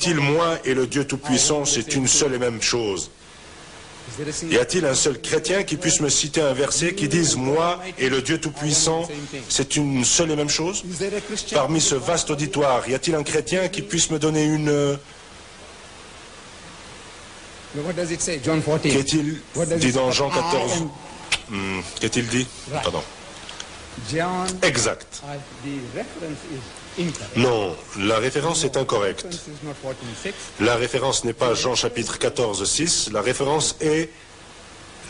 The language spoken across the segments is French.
dit-il, moi et le Dieu Tout-Puissant, c'est une seule et même chose? Y a-t-il un seul chrétien qui puisse me citer un verset qui dise, moi et le Dieu Tout-Puissant, c'est une seule et même chose? Parmi ce vaste auditoire, y a-t-il un chrétien qui puisse me donner une... Qu'est-il dit dans Jean 14? Qu'est-il dit? Pardon. Exact. Non, la référence est incorrecte. La référence n'est pas Jean chapitre 14, 6. La référence est...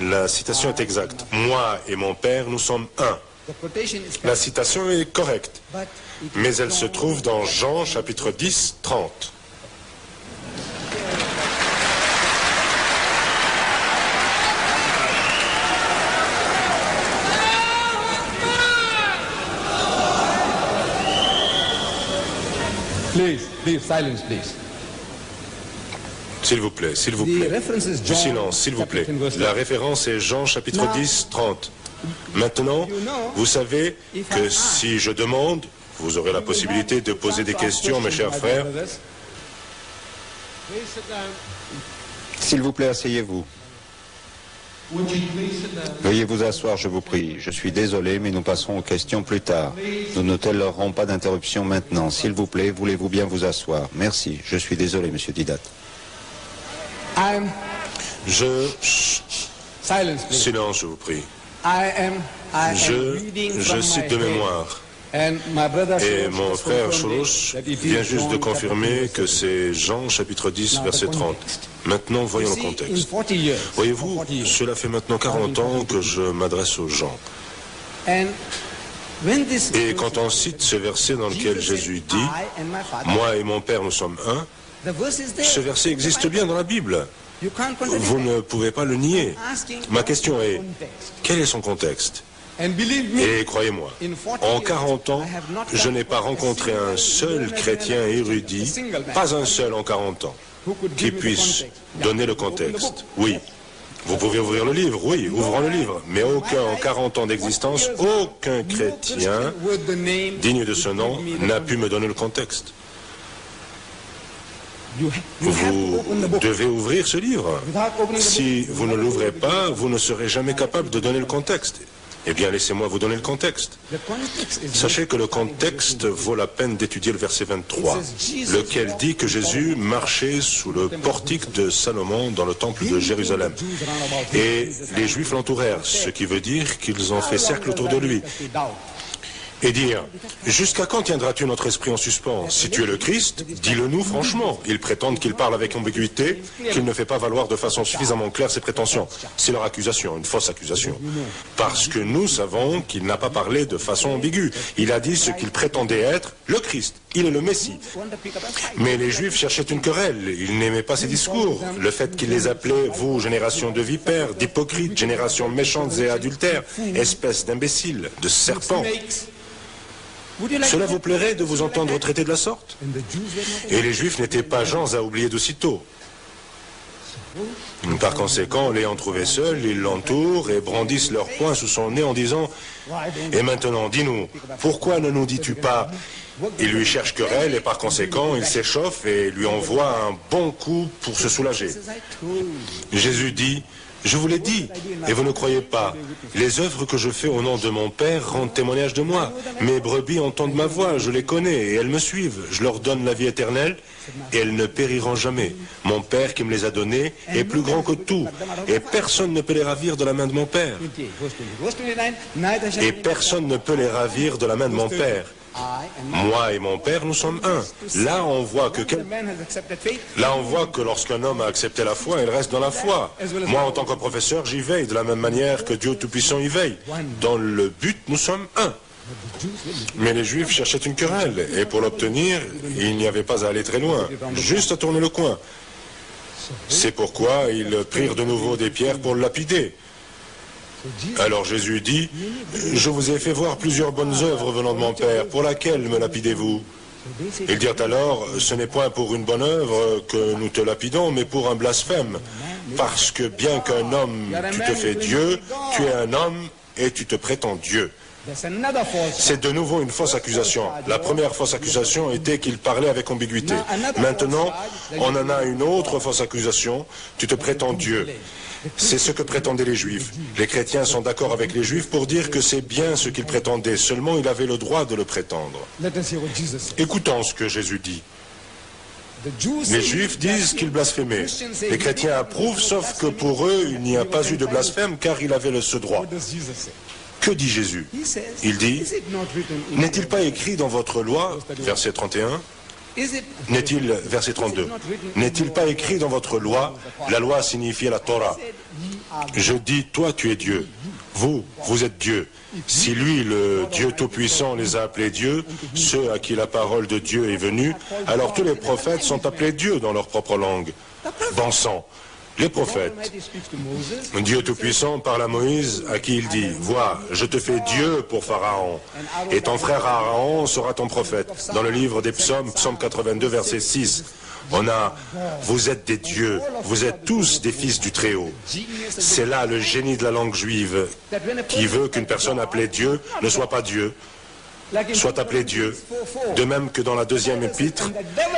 La citation est exacte. Moi et mon Père, nous sommes un. La citation est correcte. Mais elle se trouve dans Jean chapitre 10, 30. Please, silence, please. S'il vous plaît, s'il vous plaît. Du silence, s'il vous plaît. La référence est Jean chapitre 10, 30. Maintenant, vous savez que si je demande, vous aurez la possibilité de poser des questions, mes chers frères. S'il vous plaît, asseyez-vous. Veuillez vous asseoir, je vous prie. Je suis désolé, mais nous passerons aux questions plus tard. Nous ne tolérerons pas d'interruption maintenant. S'il vous plaît, voulez-vous bien vous asseoir? Merci. Je suis désolé, monsieur Didat. Silence, je vous prie. Je cite de mémoire. Et mon frère Choulouch vient juste de confirmer que c'est Jean chapitre 10 verset 30. Maintenant, voyons le contexte. Voyez-vous, cela fait maintenant 40 ans que je m'adresse aux gens. Et quand on cite ce verset dans lequel Jésus dit « Moi et mon Père, nous sommes un », ce verset existe bien dans la Bible. Vous ne pouvez pas le nier. Ma question est, quel est son contexte? Et croyez-moi, en 40 ans, je n'ai pas rencontré un seul chrétien érudit, pas un seul en 40 ans, qui puisse donner le contexte. Oui, vous pouvez ouvrir le livre, oui, ouvrons le livre, mais aucun en 40 ans d'existence, aucun chrétien digne de ce nom n'a pu me donner le contexte. Vous devez ouvrir ce livre. Si vous ne l'ouvrez pas, vous ne serez jamais capable de donner le contexte. Eh bien, laissez-moi vous donner le contexte. Sachez que le contexte vaut la peine d'étudier le verset 23, lequel dit que Jésus marchait sous le portique de Salomon dans le temple de Jérusalem. Et les Juifs l'entourèrent, ce qui veut dire qu'ils ont fait cercle autour de lui. Et dire, jusqu'à quand tiendras-tu notre esprit en suspens? Si tu es le Christ, dis-le-nous franchement. Ils prétendent qu'il parle avec ambiguïté, qu'il ne fait pas valoir de façon suffisamment claire ses prétentions. C'est leur accusation, une fausse accusation. Parce que nous savons qu'il n'a pas parlé de façon ambiguë. Il a dit ce qu'il prétendait être, le Christ. Il est le Messie. Mais les Juifs cherchaient une querelle. Ils n'aimaient pas ses discours. Le fait qu'il les appelait, vous, génération de vipères, d'hypocrites, génération méchante et adultère, espèce d'imbéciles, de serpents. Cela vous plairait de vous entendre traiter de la sorte? Et les Juifs n'étaient pas gens à oublier d'aussitôt. Par conséquent, l'ayant trouvé seul, ils l'entourent et brandissent leur poing sous son nez en disant « Et maintenant, dis-nous, pourquoi ne nous dis-tu pas ?» Il lui cherche querelle et par conséquent, il s'échauffe et lui envoie un bon coup pour se soulager. Jésus dit « Je vous l'ai dit, et vous ne croyez pas. Les œuvres que je fais au nom de mon Père rendent témoignage de moi. Mes brebis entendent ma voix, je les connais, et elles me suivent. Je leur donne la vie éternelle, et elles ne périront jamais. Mon Père qui me les a données est plus grand que tout, et personne ne peut les ravir de la main de mon Père. Et personne ne peut les ravir de la main de mon Père. Moi et mon Père, nous sommes un. Là, on voit que lorsqu'un homme a accepté la foi, il reste dans la foi. Moi, en tant que professeur, j'y veille de la même manière que Dieu Tout-Puissant y veille. Dans le but, nous sommes un. Mais les Juifs cherchaient une querelle, et pour l'obtenir, il n'y avait pas à aller très loin, juste à tourner le coin. C'est pourquoi ils prirent de nouveau des pierres pour le lapider. Alors Jésus dit, « Je vous ai fait voir plusieurs bonnes œuvres venant de mon Père, pour laquelle me lapidez-vous » Ils dirent alors, « Ce n'est point pour une bonne œuvre que nous te lapidons, mais pour un blasphème. Parce que bien qu'un homme, tu te fais Dieu, tu es un homme et tu te prétends Dieu. » C'est de nouveau une fausse accusation. La première fausse accusation était qu'il parlait avec ambiguïté. Maintenant, on en a une autre fausse accusation. Tu te prétends Dieu. C'est ce que prétendaient les Juifs. Les chrétiens sont d'accord avec les Juifs pour dire que c'est bien ce qu'ils prétendaient. Seulement, il avait le droit de le prétendre. Écoutons ce que Jésus dit. Les Juifs disent qu'il blasphémait. Les chrétiens approuvent, sauf que pour eux, il n'y a pas eu de blasphème car il avait ce droit. Que dit Jésus? Il dit, n'est-il pas écrit dans votre loi, verset 31, n'est-il, verset 32, n'est-il pas écrit dans votre loi, la loi signifiait la Torah. Je dis, toi tu es Dieu, vous êtes Dieu. Si lui, le Dieu Tout-Puissant, les a appelés Dieu, ceux à qui la parole de Dieu est venue, alors tous les prophètes sont appelés Dieu dans leur propre langue. Bon sang. Les prophètes, Dieu Tout-Puissant parle à Moïse, à qui il dit, « Vois, je te fais Dieu pour Pharaon, et ton frère Aaron sera ton prophète. » Dans le livre des psaumes, psaume 82, verset 6, on a, « Vous êtes des dieux, vous êtes tous des fils du Très-Haut. » C'est là le génie de la langue juive, qui veut qu'une personne appelée Dieu ne soit pas Dieu, soit appelé Dieu. De même que dans la deuxième épître,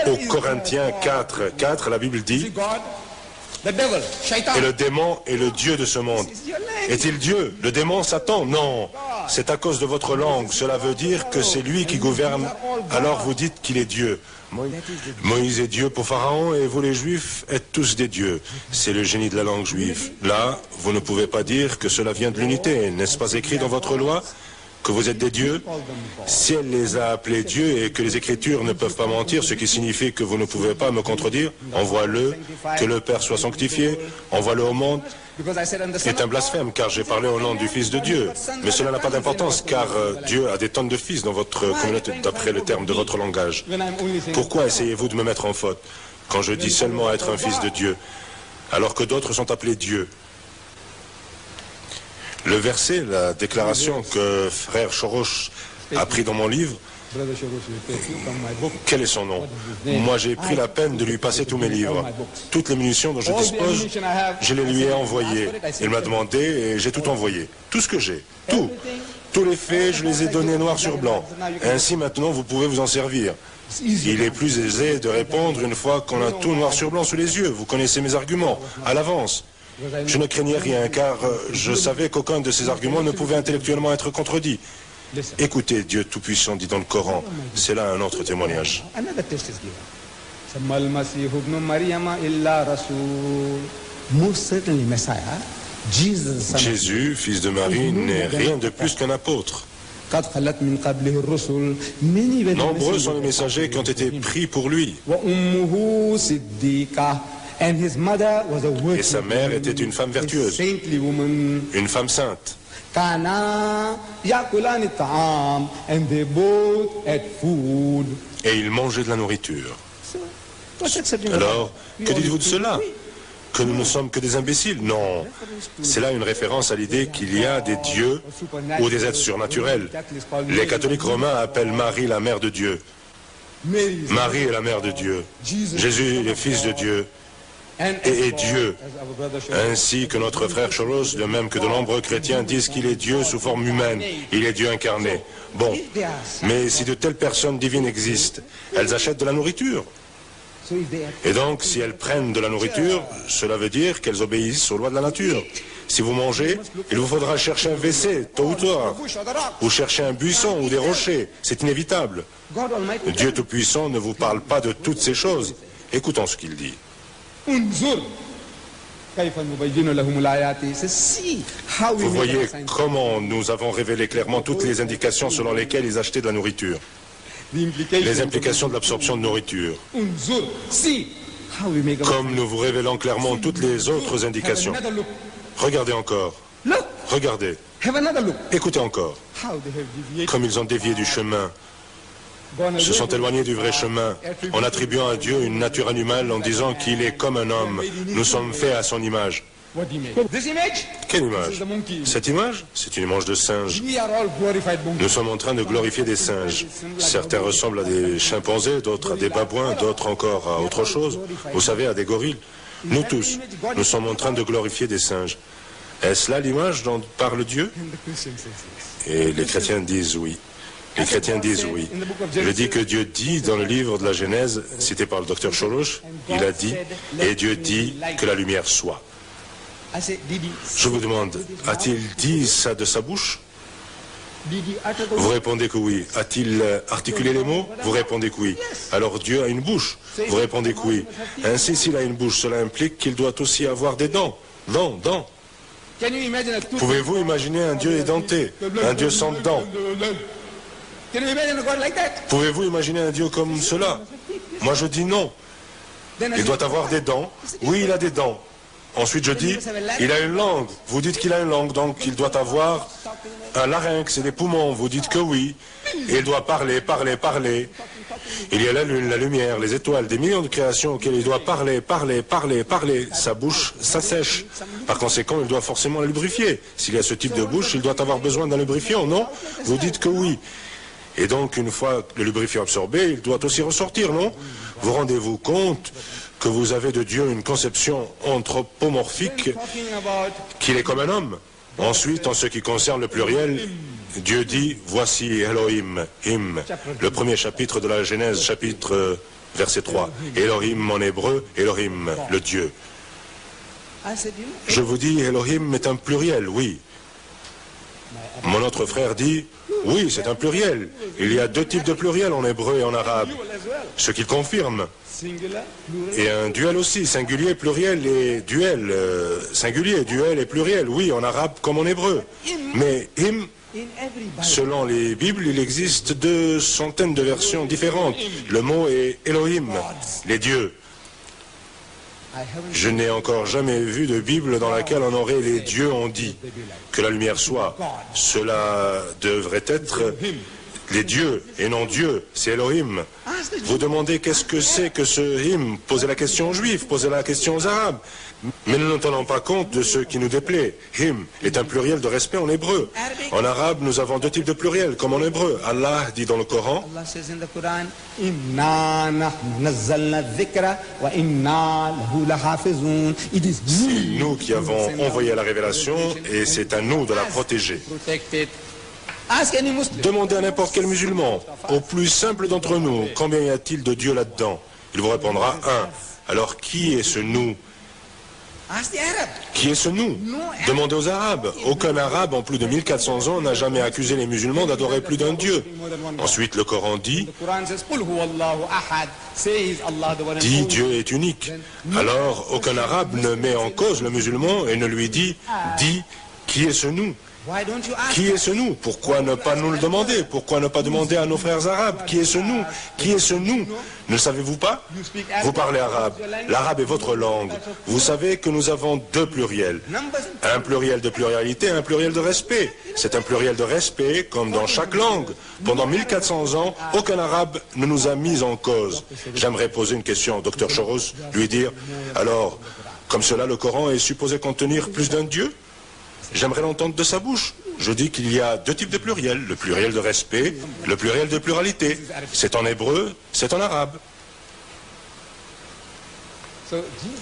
aux Corinthiens 4, la Bible dit, et le démon est le Dieu de ce monde. Est-il Dieu? Le démon, Satan? Non. C'est à cause de votre langue. Cela veut dire que c'est lui qui gouverne. Alors vous dites qu'il est Dieu. Moïse est Dieu pour Pharaon et vous les Juifs êtes tous des dieux. C'est le génie de la langue juive. Là, vous ne pouvez pas dire que cela vient de l'unité. N'est-ce pas écrit dans votre loi que vous êtes des dieux? Si elle les a appelés dieux et que les Écritures ne peuvent pas mentir, ce qui signifie que vous ne pouvez pas me contredire, envoie-le, que le Père soit sanctifié, envoie-le au monde, est un blasphème, car j'ai parlé au nom du Fils de Dieu. Mais cela n'a pas d'importance, car Dieu a des tonnes de fils dans votre communauté, d'après le terme de votre langage. Pourquoi essayez-vous de me mettre en faute, quand je dis seulement être un fils de Dieu, alors que d'autres sont appelés dieux? Le verset, la déclaration que frère Chorosh a pris dans mon livre, quel est son nom? Moi j'ai pris la peine de lui passer tous mes livres. Toutes les munitions dont je dispose, je les lui ai envoyées. Il m'a demandé et j'ai tout envoyé. Tout ce que j'ai. Tout. Tous les faits, je les ai donnés noir sur blanc. Ainsi maintenant vous pouvez vous en servir. Il est plus aisé de répondre une fois qu'on a tout noir sur blanc sous les yeux. Vous connaissez mes arguments, à l'avance. Je ne craignais rien, car je savais qu'aucun de ces arguments ne pouvait intellectuellement être contredit. Écoutez, Dieu Tout-Puissant dit dans le Coran, c'est là un autre témoignage. Jésus, fils de Marie, n'est rien de plus qu'un apôtre. Nombreux sont les messagers qui ont été pris pour lui. Et sa mère était une femme vertueuse, une femme sainte. Et ils mangeaient de la nourriture. Alors, que dites-vous de cela? Que nous ne sommes que des imbéciles? Non. C'est là une référence à l'idée qu'il y a des dieux ou des êtres surnaturels. Les catholiques romains appellent Marie la mère de Dieu. Marie est la mère de Dieu. Jésus est le fils de Dieu. Et Dieu, ainsi que notre frère Choros, de même que de nombreux chrétiens disent qu'il est Dieu sous forme humaine, il est Dieu incarné. Bon, mais si de telles personnes divines existent, elles achètent de la nourriture. Et donc, si elles prennent de la nourriture, cela veut dire qu'elles obéissent aux lois de la nature. Si vous mangez, il vous faudra chercher un WC, tôt ou tard, ou chercher un buisson ou des rochers, c'est inévitable. Dieu Tout-Puissant ne vous parle pas de toutes ces choses. Écoutons ce qu'il dit. Vous voyez comment nous avons révélé clairement toutes les indications selon lesquelles ils achetaient de la nourriture. Les implications de l'absorption de nourriture. Comme nous vous révélons clairement toutes les autres indications. Regardez encore. Regardez. Écoutez encore. Comme ils ont dévié du chemin, se sont éloignés du vrai chemin, en attribuant à Dieu une nature animale, en disant qu'il est comme un homme. Nous sommes faits à son image. Quelle image? Cette image, c'est une image de singe. Nous sommes en train de glorifier des singes. Certains ressemblent à des chimpanzés, d'autres à des babouins, d'autres encore à autre chose. Vous savez, à des gorilles. Nous tous, nous sommes en train de glorifier des singes. Est-ce là l'image dont parle Dieu? Et les chrétiens disent oui. Les chrétiens disent oui. Je dis que Dieu dit dans le livre de la Genèse, cité par le docteur Cholosh, il a dit, et Dieu dit que la lumière soit. Je vous demande, a-t-il dit ça de sa bouche? Vous répondez que oui. A-t-il articulé les mots? Vous répondez que oui. Alors Dieu a une bouche? Vous répondez que oui. Ainsi, s'il a une bouche, cela implique qu'il doit aussi avoir des dents. Dents. Pouvez-vous imaginer un Dieu édenté, un Dieu sans dents? Pouvez-vous imaginer un Dieu comme cela? Moi je dis non. Il doit avoir des dents. Oui, il a des dents. Ensuite je dis, il a une langue. Vous dites qu'il a une langue, donc il doit avoir un larynx et des poumons. Vous dites que oui. Et il doit parler. Il y a la lune, la lumière, les étoiles, des millions de créations auxquelles il doit parler. Sa bouche s'assèche. Par conséquent, il doit forcément la lubrifier. S'il y a ce type de bouche, il doit avoir besoin d'un lubrifiant, non? Vous dites que oui. Et donc, une fois le lubrifiant absorbé, il doit aussi ressortir, non? Vous rendez-vous compte que vous avez de Dieu une conception anthropomorphique qu'il est comme un homme? Ensuite, en ce qui concerne le pluriel, Dieu dit, voici Elohim, le premier chapitre de la Genèse, chapitre verset 3. Elohim en hébreu, Elohim, le Dieu. Je vous dis, Elohim est un pluriel, oui. Mon autre frère dit, oui, c'est un pluriel. Il y a deux types de pluriel en hébreu et en arabe, ce qu'il confirme. Et un duel aussi, singulier, pluriel et duel. Singulier, duel et pluriel, oui, en arabe comme en hébreu. Mais selon les Bibles, il existe 200 de versions différentes. Le mot est Elohim, les dieux. Je n'ai encore jamais vu de Bible dans laquelle on aurait les dieux ont dit que la lumière soit. Cela devrait être les dieux et non Dieu, c'est Elohim. Vous demandez qu'est-ce que c'est que ce hymne? Posez la question aux Juifs, posez la question aux Arabes. Mais nous ne tenons pas compte de ce qui nous déplaît. Him est un pluriel de respect en hébreu. En arabe, nous avons deux types de pluriels, comme en hébreu. Allah dit dans le Coran, c'est nous qui avons envoyé la révélation et c'est à nous de la protéger. Demandez à n'importe quel musulman, au plus simple d'entre nous, combien y a-t-il de Dieu là-dedans? Il vous répondra un. Alors qui est ce nous? Qui est ce nous? Demandez aux Arabes. Aucun Arabe en plus de 1400 ans n'a jamais accusé les musulmans d'adorer plus d'un Dieu. Ensuite, le Coran dit Dieu est unique. Alors, aucun Arabe ne met en cause le musulman et ne lui dit qui est ce nous? Qui est ce nous? Pourquoi ne pas nous le demander? Pourquoi ne pas demander à nos frères arabes? Qui est ce nous? Qui est ce nous? Ne le savez-vous pas? Vous parlez arabe. L'arabe est votre langue. Vous savez que nous avons deux pluriels. Un pluriel de pluralité et un pluriel de respect. C'est un pluriel de respect comme dans chaque langue. Pendant 1400 ans, aucun arabe ne nous a mis en cause. J'aimerais poser une question au docteur Choros, lui dire, alors, comme cela, le Coran est supposé contenir plus d'un Dieu? J'aimerais l'entendre de sa bouche. Je dis qu'il y a deux types de pluriel, le pluriel de respect, le pluriel de pluralité. C'est en hébreu, c'est en arabe.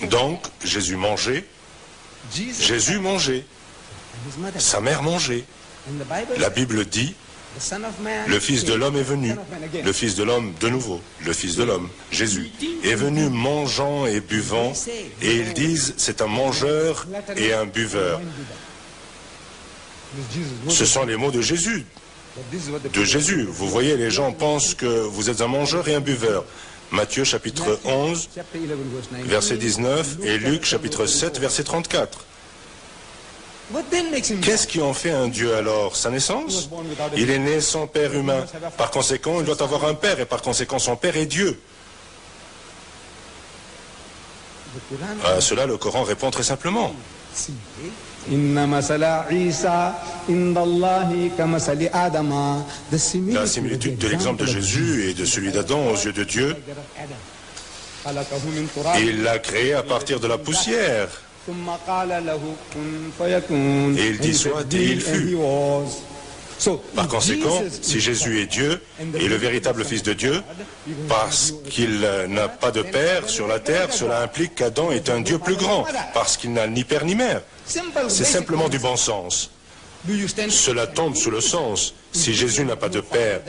Donc, Jésus mangeait, sa mère mangeait. La Bible dit, le Fils de l'homme est venu, le Fils de l'homme de nouveau, le Fils de l'homme, Jésus, est venu mangeant et buvant, et ils disent c'est un mangeur et un buveur. Ce sont les mots de Jésus. Vous voyez, les gens pensent que vous êtes un mangeur et un buveur. Matthieu chapitre 11, verset 19, et Luc chapitre 7, verset 34. Qu'est-ce qui en fait un Dieu alors? Sa naissance? Il est né sans père humain. Par conséquent, il doit avoir un père, et par conséquent, son père est Dieu. À cela, le Coran répond très simplement. La similitude de l'exemple de Jésus et de celui d'Adam aux yeux de Dieu, il l'a créé à partir de la poussière. Et il dit soit et il fut. Par conséquent, si Jésus est Dieu et le véritable Fils de Dieu, parce qu'il n'a pas de père sur la terre, cela implique qu'Adam est un Dieu plus grand, parce qu'il n'a ni père ni mère. C'est simplement du bon sens. Cela tombe sous le sens. Si Jésus n'a pas de père,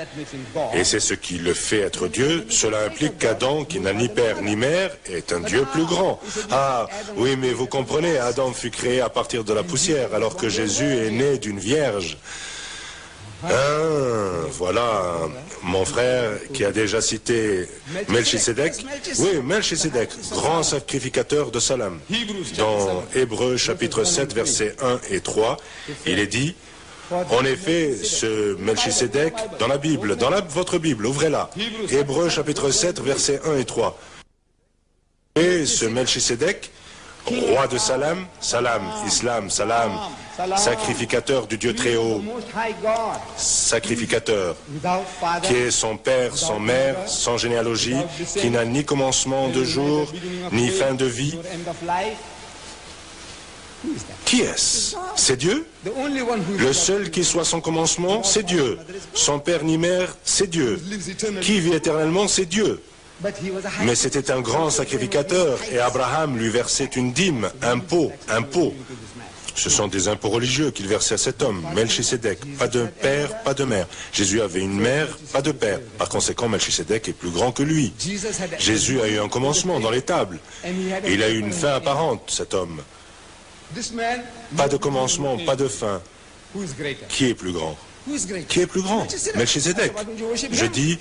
et c'est ce qui le fait être Dieu, cela implique qu'Adam, qui n'a ni père ni mère, est un Dieu plus grand. Ah, oui, mais vous comprenez, Adam fut créé à partir de la poussière, alors que Jésus est né d'une vierge. Voilà, mon frère qui a déjà cité Melchisédek. Oui, Melchisédek, grand sacrificateur de Salem. Dans Hébreux chapitre 7, versets 1 et 3, il est dit, en effet, ce Melchisédek, dans la Bible, votre Bible, ouvrez-la. Hébreux chapitre 7, versets 1 et 3. Et ce Melchisédek, roi de Salem, Salam, Islam, Salam, sacrificateur du Dieu très haut, sacrificateur, qui est son père, sans mère, sans généalogie, qui n'a ni commencement de jour, ni fin de vie. Qui est-ce? C'est Dieu? Le seul qui soit son commencement, c'est Dieu. Son père ni mère, c'est Dieu. Qui vit éternellement, c'est Dieu. Mais c'était un grand sacrificateur et Abraham lui versait une dîme, un pot. Ce sont des impôts religieux qu'il versait à cet homme, Melchisédek. Pas de père, pas de mère. Jésus avait une mère, pas de père. Par conséquent, Melchisédek est plus grand que lui. Jésus a eu un commencement dans l'étable. Il a eu une fin apparente, cet homme. Pas de commencement, pas de fin. Qui est plus grand? Qui est plus grand? Melchisédek. Je dis,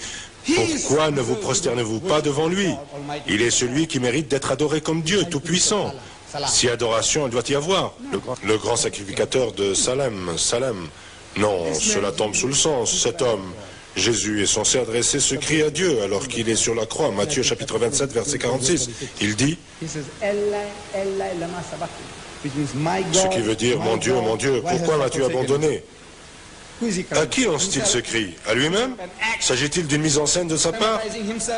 pourquoi ne vous prosternez-vous pas devant lui? Il est celui qui mérite d'être adoré comme Dieu, tout-puissant. Si adoration, il doit y avoir. Le grand sacrificateur de Salem. Non, cela tombe sous le sens. Cet homme, Jésus, est censé adresser ce cri à Dieu alors qu'il est sur la croix. Matthieu chapitre 27, verset 46. Il dit, ce qui veut dire, mon Dieu, pourquoi m'as-tu abandonné? À qui lance-t-il ce cri? À lui-même? S'agit-il d'une mise en scène de sa part?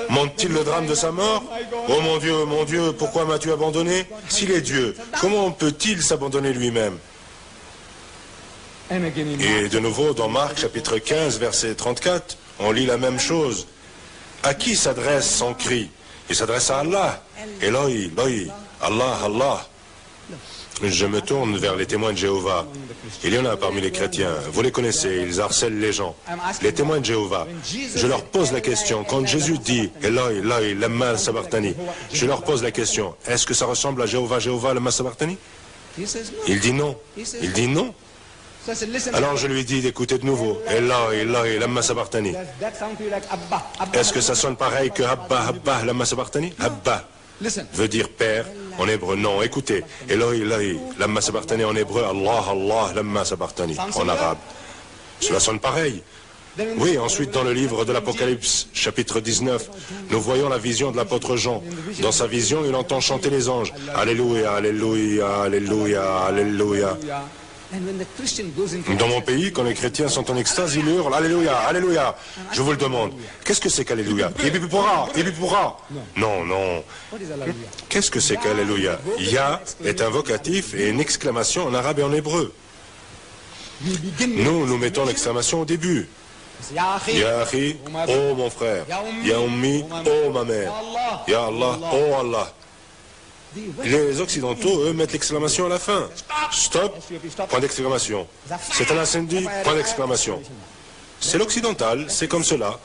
Monte-t-il le drame de sa mort? Oh mon Dieu, pourquoi m'as-tu abandonné? S'il est Dieu, comment peut-il s'abandonner lui-même? Et de nouveau, dans Marc chapitre 15, verset 34, on lit la même chose. À qui s'adresse son cri? Il s'adresse à Allah. Eloi, Allah, Allah. Je me tourne vers les témoins de Jéhovah. Il y en a parmi les chrétiens. Vous les connaissez, ils harcèlent les gens. Les témoins de Jéhovah. Je leur pose la question. Quand Jésus dit « Eloi, Eloi, lama sabachthani », je leur pose la question. Est-ce que ça ressemble à Jéhovah, lama sabachthani? Il dit non. Il dit non. Alors je lui dis d'écouter de nouveau. « Eloi, Eloi, lama sabachthani ». Est-ce que ça sonne pareil que « Abba, Abba, lama sabachthani » Abba veut dire père. En hébreu, non. Écoutez, Eloi, Eloi, lamma sabachthani en hébreu, Allah, Allah, lamma sabachthani en arabe. Cela sonne pareil. Oui, ensuite dans le livre de l'Apocalypse, chapitre 19, nous voyons la vision de l'apôtre Jean. Dans sa vision, il entend chanter les anges. Alléluia, Alléluia, Alléluia, Alléluia. Dans mon pays, quand les chrétiens sont en extase, ils hurlent Alléluia, Alléluia. Je vous le demande, qu'est-ce que c'est qu'Alléluia? Ibipura. Non, non. Qu'est-ce que c'est qu'Alléluia? Ya est un vocatif et une exclamation en arabe et en hébreu. Nous mettons l'exclamation au début. Ya akhi, oh mon frère. Ya ummi, oh ma mère. Ya Allah, oh Allah. Les Occidentaux, eux, mettent l'exclamation à la fin. Stop, point d'exclamation. C'est un incendie, point d'exclamation. C'est l'occidental, c'est comme cela.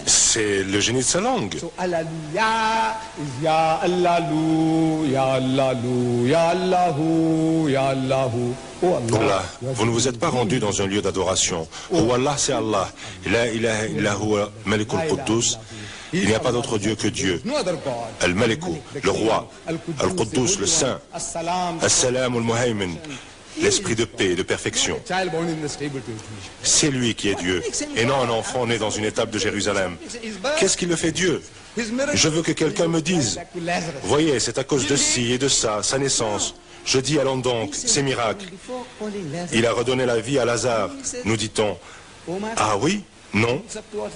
C'est le génie de sa langue. Allah, vous ne vous êtes pas rendu dans un lieu d'adoration. Oh Allah, c'est Allah. La ilaha illa huwa malikul quddus. Il n'y a pas d'autre Dieu que Dieu. Al-Maliku, le roi. Al-Quddus, le saint. As-Salam al-Muhaymin, l'esprit de paix et de perfection. C'est lui qui est Dieu, et non un enfant né dans une étable de Jérusalem. Qu'est-ce qui le fait Dieu? Je veux que quelqu'un me dise. Voyez, c'est à cause de ci et de ça, sa naissance. Je dis, allons donc, ces miracles. Il a redonné la vie à Lazare, nous dit-on. Ah oui? Non.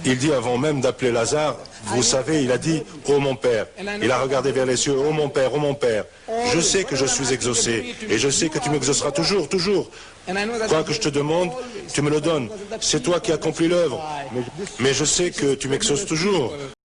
Il dit avant même d'appeler Lazare, vous savez, il a dit « Oh mon Père ». Il a regardé vers les cieux « Oh mon Père, oh mon Père ». Je sais que je suis exaucé et je sais que tu m'exauceras toujours, toujours. Quoi que je te demande, tu me le donnes. C'est toi qui accomplis l'œuvre. Mais je sais que tu m'exauces toujours.